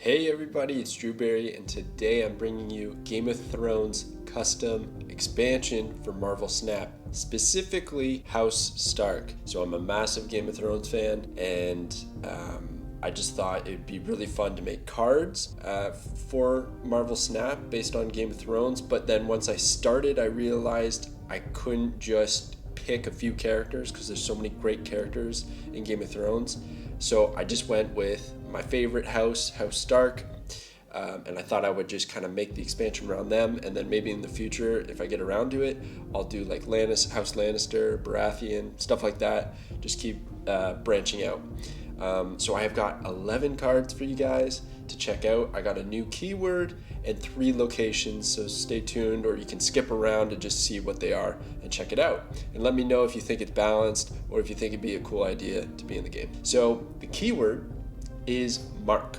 Hey everybody, it's Drewberry, and today I'm bringing you Game of Thrones custom expansion for Marvel Snap, specifically House Stark. So I'm a massive Game of Thrones fan, and I just thought it'd be really fun to make cards for Marvel Snap based on Game of Thrones. But then once I started, I realized I couldn't just pick a few characters because there's so many great characters in Game of Thrones. So I just went with my favorite house, House Stark, and I thought I would just kind of make the expansion around them, and then maybe in the future, if I get around to it, I'll do like House Lannister, Baratheon, stuff like that. Just keep branching out. So I have got 11 cards for you guys to check out. I got a new keyword and 3 locations, so stay tuned, or you can skip around and just see what they are and check it out. And let me know if you think it's balanced or if you think it'd be a cool idea to be in the game. So the keyword is mark.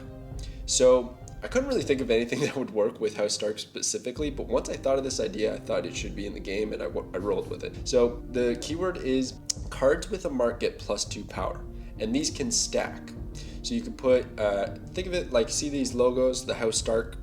So I couldn't really think of anything that would work with House Stark specifically, but once I thought of this idea, I thought it should be in the game, and I rolled with it. So the keyword is cards with a mark get +2 power, and these can stack. So you can put, think of it like, see these logos, the House Stark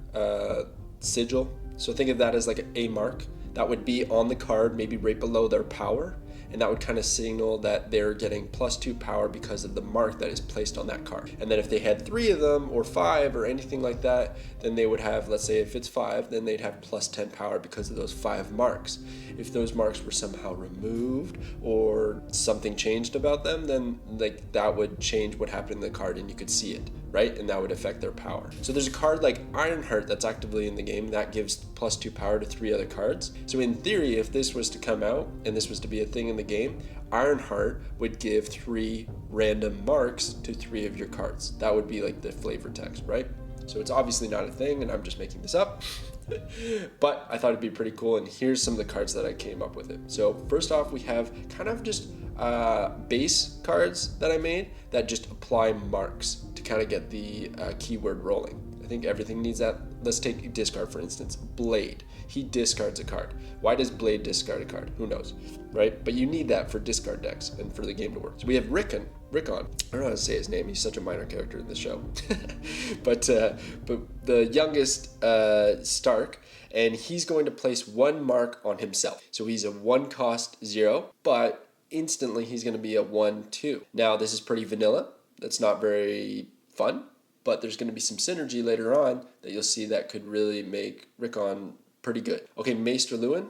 sigil? So think of that as like a mark. That would be on the card, maybe right below their power, and that would kind of signal that they're getting +2 power because of the mark that is placed on that card. And then if they had 3 of them or 5 or anything like that, then they would have, let's say if it's 5, then they'd have +10 power because of those 5 marks. If those marks were somehow removed or something changed about them, then like that would change what happened in the card and you could see it, right? And that would affect their power. So there's a card like Ironheart that's actively in the game that gives +2 power to 3 other cards. So in theory, if this was to come out and this was to be a thing in the game, Ironheart would give 3 random marks to 3 of your cards. That would be like the flavor text, right? So it's obviously not a thing, and I'm just making this up. But I thought it'd be pretty cool, and here's some of the cards that I came up with it. So first off, we have kind of just base cards that I made that just apply marks to kind of get the keyword rolling. I think everything needs that. Let's take discard, for instance. Blade. He discards a card. Why does Blade discard a card? Who knows, right? But you need that for discard decks and for the game to work. So we have Rickon. I don't know how to say his name. He's such a minor character in the show. but the youngest Stark, and he's going to place 1 mark on himself. So he's a 1 cost 0, but instantly he's going to be a 1/2. Now this is pretty vanilla. That's not very fun, but there's going to be some synergy later on that you'll see that could really make Rickon pretty good. Okay, Maester Lewin.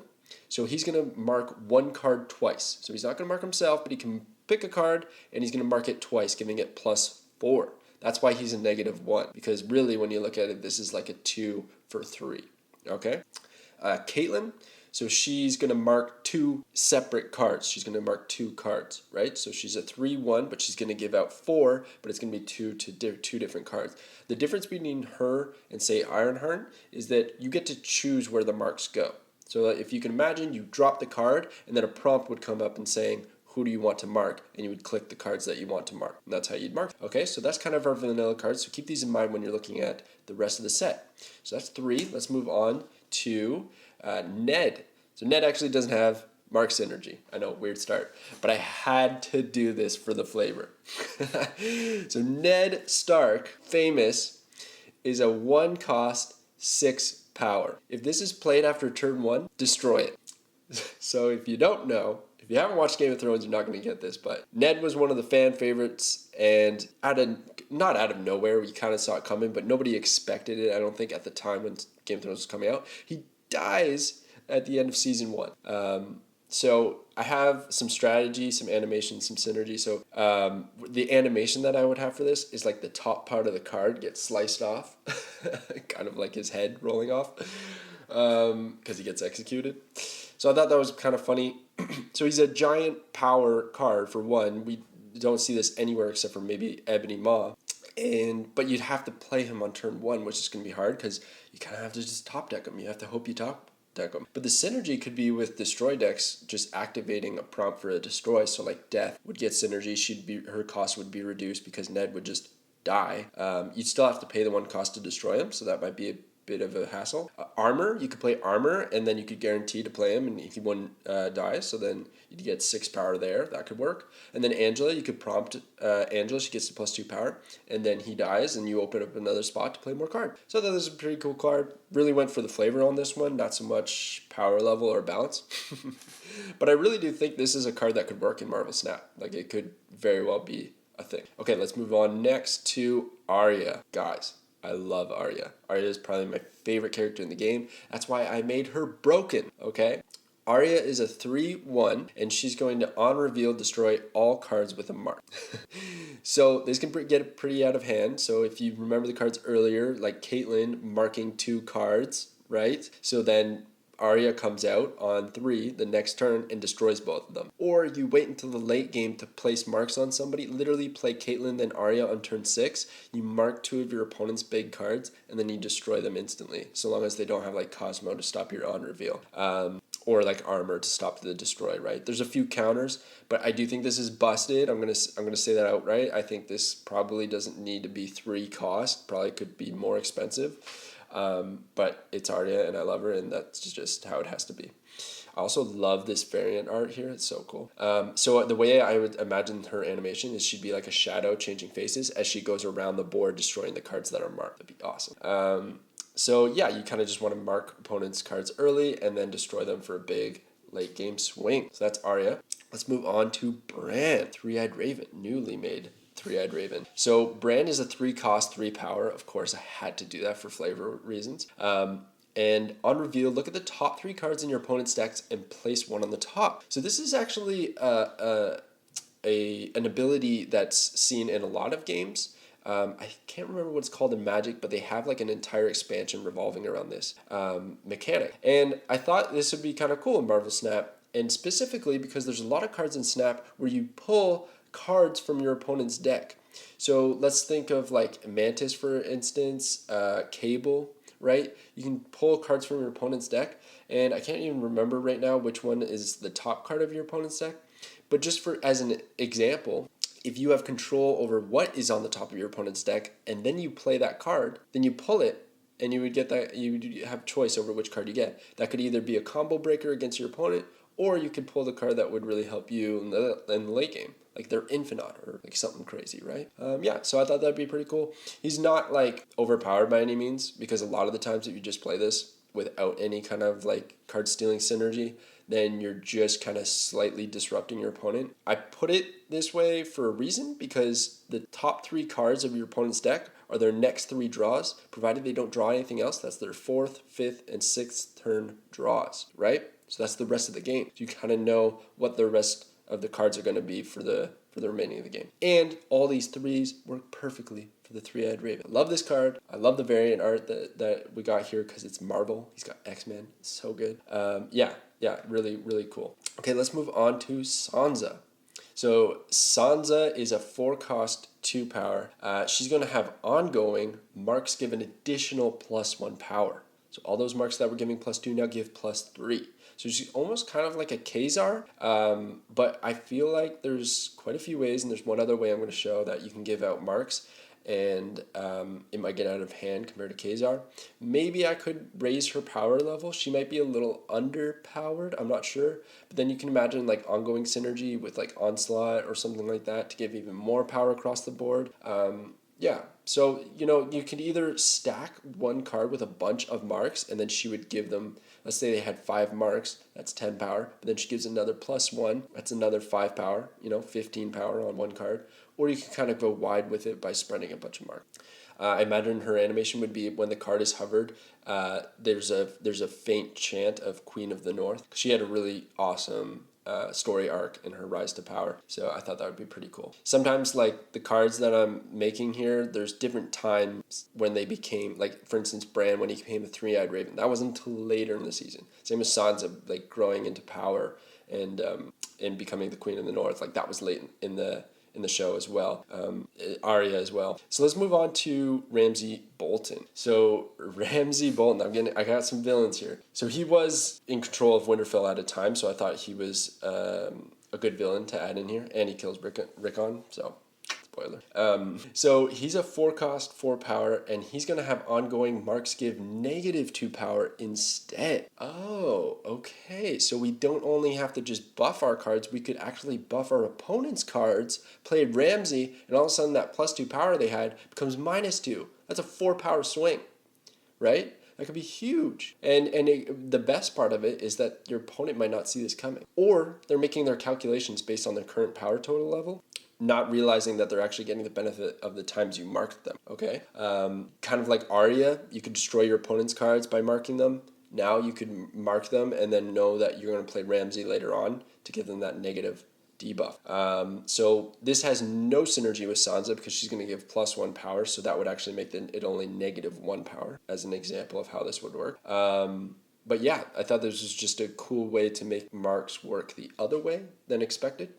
So he's going to mark 1 card twice. So he's not going to mark himself, but he can pick a card and he's going to mark it twice, giving it +4. That's why he's a -1, because really when you look at it, this is like a 2 for 3. Okay? Caitlyn. So she's going to mark 2 separate cards. She's going to mark 2 cards, right? So she's a 3/1, but she's going to give out 4, but it's going to be 2 different cards. The difference between her and, say, Ironheart is that you get to choose where the marks go. So if you can imagine, you drop the card, and then a prompt would come up and saying, who do you want to mark? And you would click the cards that you want to mark. And that's how you'd mark. Okay, so that's kind of our vanilla cards. So keep these in mind when you're looking at the rest of the set. So that's 3. Let's move on to Ned. So Ned actually doesn't have mark synergy. I know, weird start. But I had to do this for the flavor. So Ned Stark, famous, is a 1 cost 6 power. If this is played after turn 1, destroy it. So if you don't know, if you haven't watched Game of Thrones, you're not going to get this, but Ned was one of the fan favorites, and not out of nowhere, we kind of saw it coming, but nobody expected it, I don't think, at the time when Game of Thrones was coming out. He dies at the end of season 1. So I have some strategy, some animation, some synergy. So the animation that I would have for this is like the top part of the card gets sliced off, kind of like his head rolling off, because he gets executed. So I thought that was kind of funny. So he's a giant power card for 1. We don't see this anywhere except for maybe Ebony Maw. But you'd have to play him on turn 1, which is going to be hard because you kind of have to just top deck him. You have to hope you top deck him. But the synergy could be with destroy decks, just activating a prompt for a destroy. So like Death would get synergy. Her cost would be reduced because Ned would just die. You'd still have to pay the 1 cost to destroy him, so that might be a bit of a hassle. Armor, you could play Armor, and then you could guarantee to play him, and he wouldn't die, so then you'd get 6 power there. That could work. And then Angela, you could prompt Angela, she gets the +2 power, and then he dies, and you open up another spot to play more card. So that was a pretty cool card. Really went for the flavor on this one, not so much power level or balance. But I really do think this is a card that could work in Marvel Snap. Like, it could very well be a thing. Okay, let's move on next to Arya. Guys, I love Arya. Arya is probably my favorite character in the game. That's why I made her broken, okay? Arya is a 3/1, and she's going to, on reveal, destroy all cards with a mark. So this can get pretty out of hand. So if you remember the cards earlier, like Caitlyn marking 2 cards, right? So then Arya comes out on 3 the next turn and destroys both of them. Or you wait until the late game to place marks on somebody. Literally play Caitlyn, then Arya on turn 6. You mark 2 of your opponent's big cards, and then you destroy them instantly, so long as they don't have like Cosmo to stop your on reveal. Or like Armor to stop the destroy, right? There's a few counters, but I do think this is busted. I'm gonna say that outright. I think this probably doesn't need to be 3 cost. Probably could be more expensive. But it's Arya, and I love her, and that's just how it has to be. I also love this variant art here. It's so cool. So the way I would imagine her animation is she'd be like a shadow changing faces as she goes around the board destroying the cards that are marked. That'd be awesome. So yeah, you kind of just want to mark opponents' cards early and then destroy them for a big late game swing. So that's Arya. Let's move on to Bran, 3-Eyed Raven, newly made 3-Eyed Raven. So Bran is a 3 cost, 3 power. Of course, I had to do that for flavor reasons. And on reveal, look at the top 3 cards in your opponent's decks and place 1 on the top. So this is actually an ability that's seen in a lot of games. I can't remember what it's called in Magic, but they have like an entire expansion revolving around this mechanic. And I thought this would be kind of cool in Marvel Snap, and specifically because there's a lot of cards in Snap where you pull cards from your opponent's deck. So let's think of like Mantis, for instance, Cable, right? You can pull cards from your opponent's deck, and I can't even remember right now which one is the top card of your opponent's deck. But just for as an example, if you have control over what is on the top of your opponent's deck, and then you play that card, then you pull it, and you would get that. You would have choice over which card you get. That could either be a combo breaker against your opponent, or you could pull the card that would really help you in the late game, like their Infinite or like something crazy, right? So I thought that'd be pretty cool. He's not like overpowered by any means, because a lot of the times if you just play this without any kind of like card stealing synergy, then you're just kind of slightly disrupting your opponent. I put it this way for a reason, because the top 3 cards of your opponent's deck are their next 3 draws, provided they don't draw anything else. That's their 4th, 5th, and 6th turn draws, right? So that's the rest of the game. So you kind of know what the rest of the cards are going to be for the remaining of the game. And all these 3s work perfectly for the 3-Eyed Raven. I love this card. I love the variant art that we got here because it's Marvel. He's got X-Men. It's so good. Really, really cool. Okay, let's move on to Sansa. So Sansa is a 4 cost, 2 power. She's going to have ongoing marks give an additional +1 power. So all those marks that were giving +2 now give +3. So she's almost kind of like a Khazar, but I feel like there's quite a few ways, and there's one other way I'm going to show that you can give out marks, and it might get out of hand compared to Khazar. Maybe I could raise her power level. She might be a little underpowered, I'm not sure. But then you can imagine like ongoing synergy with like Onslaught or something like that to give even more power across the board. So, you could either stack one card with a bunch of marks, and then she would give them, let's say they had 5 marks, that's 10 power, but then she gives another +1, that's another 5 power, 15 power on one card. Or you can kind of go wide with it by spreading a bunch of marks. I imagine her animation would be when the card is hovered, there's a faint chant of Queen of the North. She had a really awesome story arc in her rise to power, so I thought that would be pretty cool. Sometimes like the cards that I'm making here, there's different times when they became, like for instance Bran, when he became the 3-Eyed Raven, that wasn't until later in the season. Same as Sansa, like growing into power and becoming the Queen of the North, like that was late in the show as well. Arya as well. So let's move on to Ramsey Bolton. So Ramsey Bolton, I got some villains here. So he was in control of Winterfell at a time, so I thought he was a good villain to add in here, and he kills Rickon, so spoiler. So he's a 4 cost, 4 power, and he's going to have ongoing marks give -2 power instead. Oh, okay. So we don't only have to just buff our cards, we could actually buff our opponent's cards, play Ramsey, and all of a sudden that +2 power they had becomes -2. That's a 4 power swing, right? That could be huge. And the best part of it is that your opponent might not see this coming. Or they're making their calculations based on their current power total level, not realizing that they're actually getting the benefit of the times you marked them, okay? Kind of like Arya, you could destroy your opponent's cards by marking them. Now you could mark them and then know that you're going to play Ramsey later on to give them that negative debuff. So this has no synergy with Sansa because she's going to give +1 power, so that would actually make it only -1 power as an example of how this would work. But yeah, I thought this was just a cool way to make marks work the other way than expected.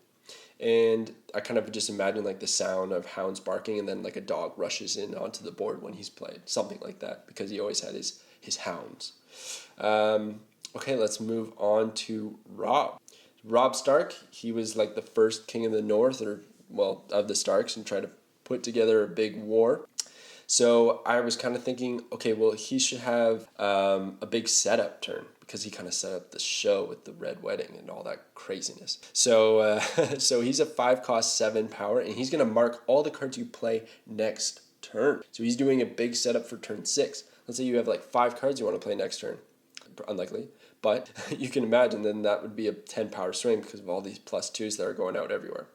And I kind of just imagine like the sound of hounds barking and then like a dog rushes in onto the board when he's played. Something like that, because he always had his hounds. Okay, let's move on to Robb. Robb Stark, he was like the first king of the North, or well, of the Starks, and tried to put together a big war. So I was kind of thinking, okay, well, he should have a big setup turn because he kind of set up the show with the Red Wedding and all that craziness. So so he's a 5 cost 7 power, and he's going to mark all the cards you play next turn. So he's doing a big setup for turn 6. Let's say you have like 5 cards you want to play next turn. Unlikely, but you can imagine then that would be a 10 power swing because of all these +2s that are going out everywhere.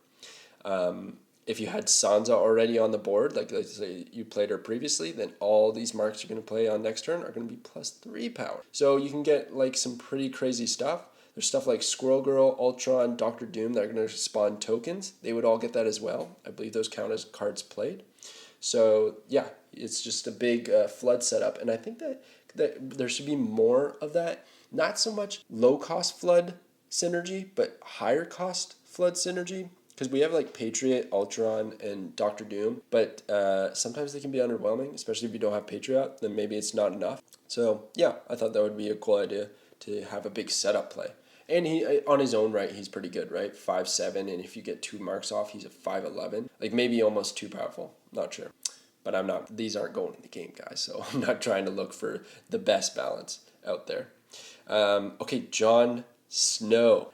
If you had Sansa already on the board, like let's say you played her previously, then all these marks you're going to play on next turn are going to be +3 power. So you can get like some pretty crazy stuff. There's stuff like Squirrel Girl, Ultron, Doctor Doom that are going to spawn tokens. They would all get that as well. I believe those count as cards played. So yeah, it's just a big flood setup, and I think that there should be more of that. Not so much low cost flood synergy, but higher cost flood synergy. Because we have like Patriot, Ultron, and Doctor Doom, but sometimes they can be underwhelming, especially if you don't have Patriot, then maybe it's not enough. So yeah, I thought that would be a cool idea to have a big setup play. And he, on his own right, he's pretty good, right? 5'7", and if you get 2 marks off, he's a 5'11". Like maybe almost too powerful, not sure. But I'm not, these aren't going in the game, guys, so I'm not trying to look for the best balance out there. Okay, Jon Snow,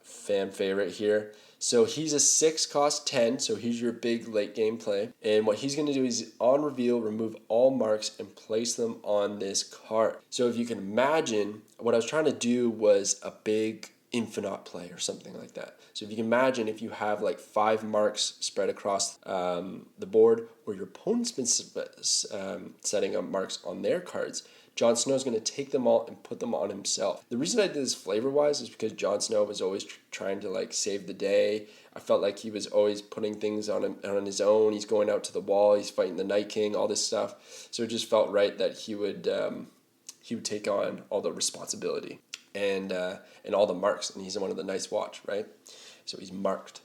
fan favorite here. So he's a 6 cost 10, so he's your big late game play. And what he's going to do is on reveal, remove all marks and place them on this card. So if you can imagine, what I was trying to do was a big infinite play or something like that. So if you can imagine if you have like 5 marks spread across the board, or your opponent's been setting up marks on their cards, Jon Snow is going to take them all and put them on himself. The reason I did this flavor-wise is because Jon Snow was always trying to like save the day. I felt like he was always putting things on his own. He's going out to the wall. He's fighting the Night King, all this stuff. So it just felt right that he would take on all the responsibility and all the marks. And he's one of the nice watch, right? So he's marked.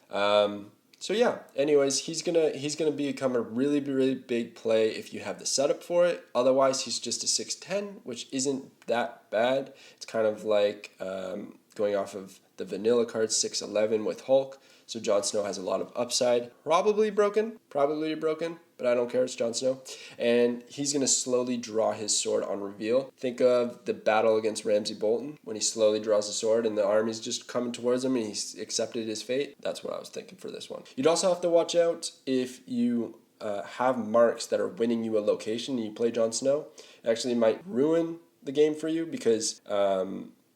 So yeah, anyways, he's gonna become a really, really big play if you have the setup for it. Otherwise, he's just a 6'10", which isn't that bad. It's kind of like going off of the vanilla card 6'11" with Hulk. So Jon Snow has a lot of upside. Probably broken, but I don't care. It's Jon Snow. And he's going to slowly draw his sword on reveal. Think of the battle against Ramsey Bolton when he slowly draws the sword and the army's just coming towards him and he's accepted his fate. That's what I was thinking for this one. You'd also have to watch out if you have marks that are winning you a location and you play Jon Snow. It actually might ruin the game for you because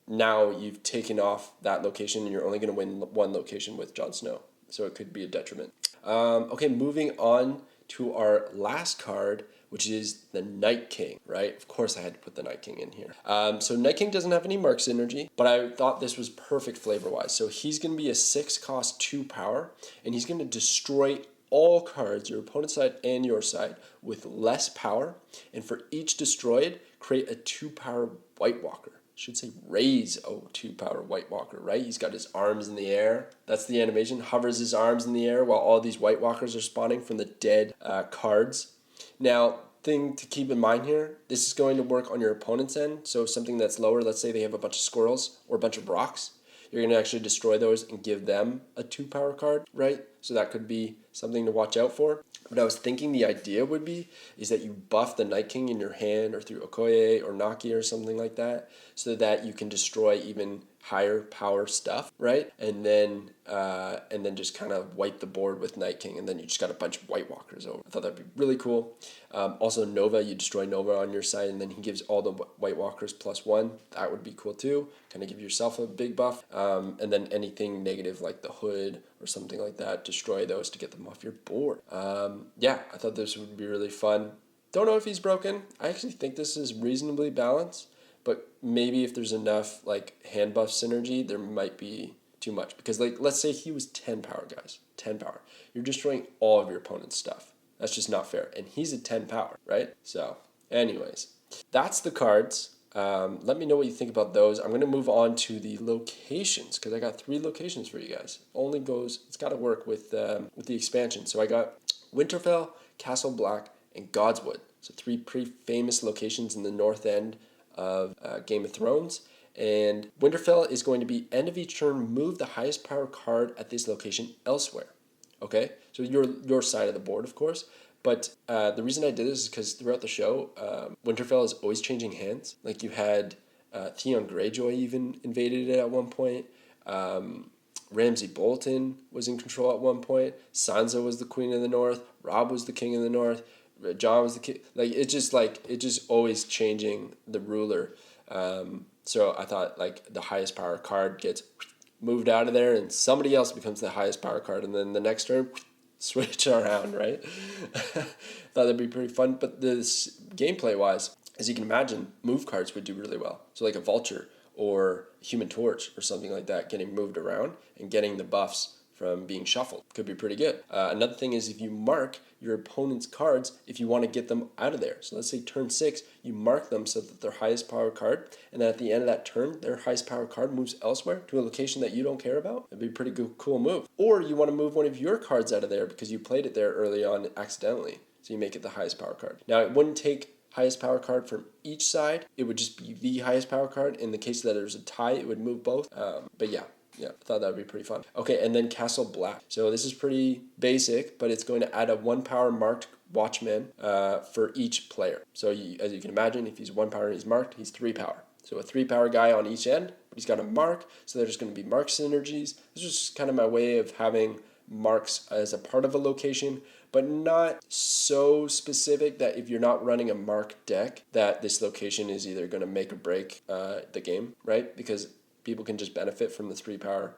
now you've taken off that location and you're only going to win one location with Jon Snow. So it could be a detriment. Okay, moving on to our last card, which is the Night King, right? Of course I had to put the Night King in here. So Night King doesn't have any mark synergy, but I thought this was perfect flavor-wise. So he's going to be a 6 cost 2 power, and he's going to destroy all cards, your opponent's side and your side, with less power. And for each destroyed, create a 2 power White Walker. Should say raise a 2 power White Walker, right? He's got his arms in the air. That's the animation. Hovers his arms in the air while all these White Walkers are spawning from the dead cards. Now, thing to keep in mind here, this is going to work on your opponent's end. So something that's lower, let's say they have a bunch of squirrels or a bunch of rocks. you're going to actually destroy those and give them a 2 power card, right? So that could be something to watch out for. But I was thinking the idea would be is that you buff the Night King in your hand or through Okoye or Naki or something like that, so that you can destroy even higher power stuff, right? And then just kind of wipe the board with Night King, and then you just got a bunch of White Walkers over. I thought that'd be really cool. Also Nova, you destroy Nova on your side, and then he gives all the White Walkers +1. That would be cool too. Kind of give yourself a big buff. And then anything negative like the Hood or something like that, destroy those to get them off your board. Yeah, I thought this would be really fun. Don't know if he's broken. I actually think this is reasonably balanced, but maybe if there's enough like hand buff synergy, there might be too much. Because like, let's say he was 10 power, guys. 10 power. You're destroying all of your opponent's stuff. That's just not fair. And he's at 10 power, right? So anyways, that's the cards. Let me know what you think about those. I'm going to move on to the locations because I got 3 locations for you guys. It's got to work with the expansion. So I got Winterfell, Castle Black, and Godswood. So 3 pretty famous locations in the north end of Game of Thrones. And Winterfell is going to be end of each turn, move the highest power card at this location elsewhere. Okay, so your side of the board, of course. But the reason I did this is because throughout the show, Winterfell is always changing hands. Like you had Theon Greyjoy even invaded it at one point. Ramsey Bolton was in control at one point. Sansa was the queen of the north. Robb was the king of the north. Jon was the king. It's just always changing the ruler. So I thought like the highest power card gets moved out of there and somebody else becomes the highest power card, and then the next turn switch around, right? Thought that'd be pretty fun. But this gameplay wise, as you can imagine, move cards would do really well. So like a Vulture or Human Torch or something like that, getting moved around and getting the buffs from being shuffled could be pretty good. Another thing is if you mark your opponent's cards, if you want to get them out of there. So let's say turn 6, you mark them so that their highest power card, and then at the end of that turn, their highest power card moves elsewhere to a location that you don't care about. It'd be a pretty good, cool move. Or you want to move one of your cards out of there because you played it there early on accidentally, so you make it the highest power card. Now it wouldn't take highest power card from each side. It would just be the highest power card. In the case that there's a tie, it would move both. But yeah, I thought that would be pretty fun. Okay, and then Castle Black. So this is pretty basic, but it's going to add a 1 power marked Watchman for each player. So as you can imagine, if he's 1 power and he's marked, he's 3 power. So a 3 power guy on each end, but he's got a mark, so there's going to be mark synergies. This is just kind of my way of having marks as a part of a location, but not so specific that if you're not running a mark deck, that this location is either going to make or break the game, right? Because people can just benefit from the 3 power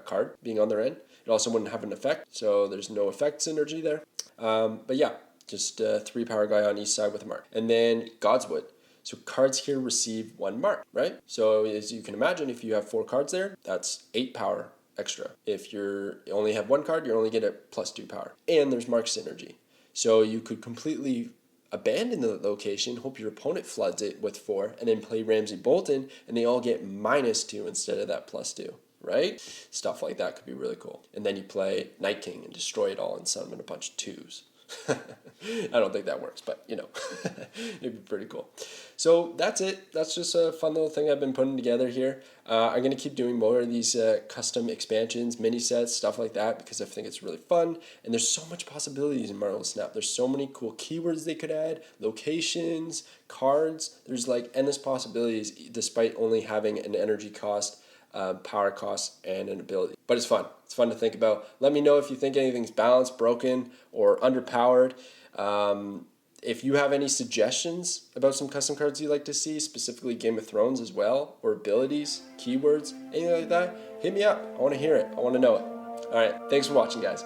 card being on their end. It also wouldn't have an effect, so there's no effect synergy there. But yeah, just a 3 power guy on each side with a mark. And then Godswood. So cards here receive 1 mark, right? So as you can imagine, if you have 4 cards there, that's 8 power extra. If you only have 1 card, you only get a +2 power. And there's mark synergy. So you could completely abandon the location, hope your opponent floods it with 4, and then play Ramsey Bolton, and they all get -2 instead of that +2, right? Stuff like that could be really cool. And then you play Night King and destroy it all and summon a bunch of 2s. I don't think that works, but it'd be pretty cool. So that's it. That's just a fun little thing I've been putting together here. I'm going to keep doing more of these custom expansions, mini sets, stuff like that, because I think it's really fun. And there's so much possibilities in Marvel Snap. There's so many cool keywords they could add, locations, cards. There's like endless possibilities despite only having an energy cost, power cost, and an ability. But it's fun. It's fun to think about. Let me know if you think anything's balanced, broken, or underpowered. If you have any suggestions about some custom cards you'd like to see, specifically Game of Thrones as well, or abilities, keywords, anything like that, hit me up. I want to hear it. I want to know it. All right. Thanks for watching, guys.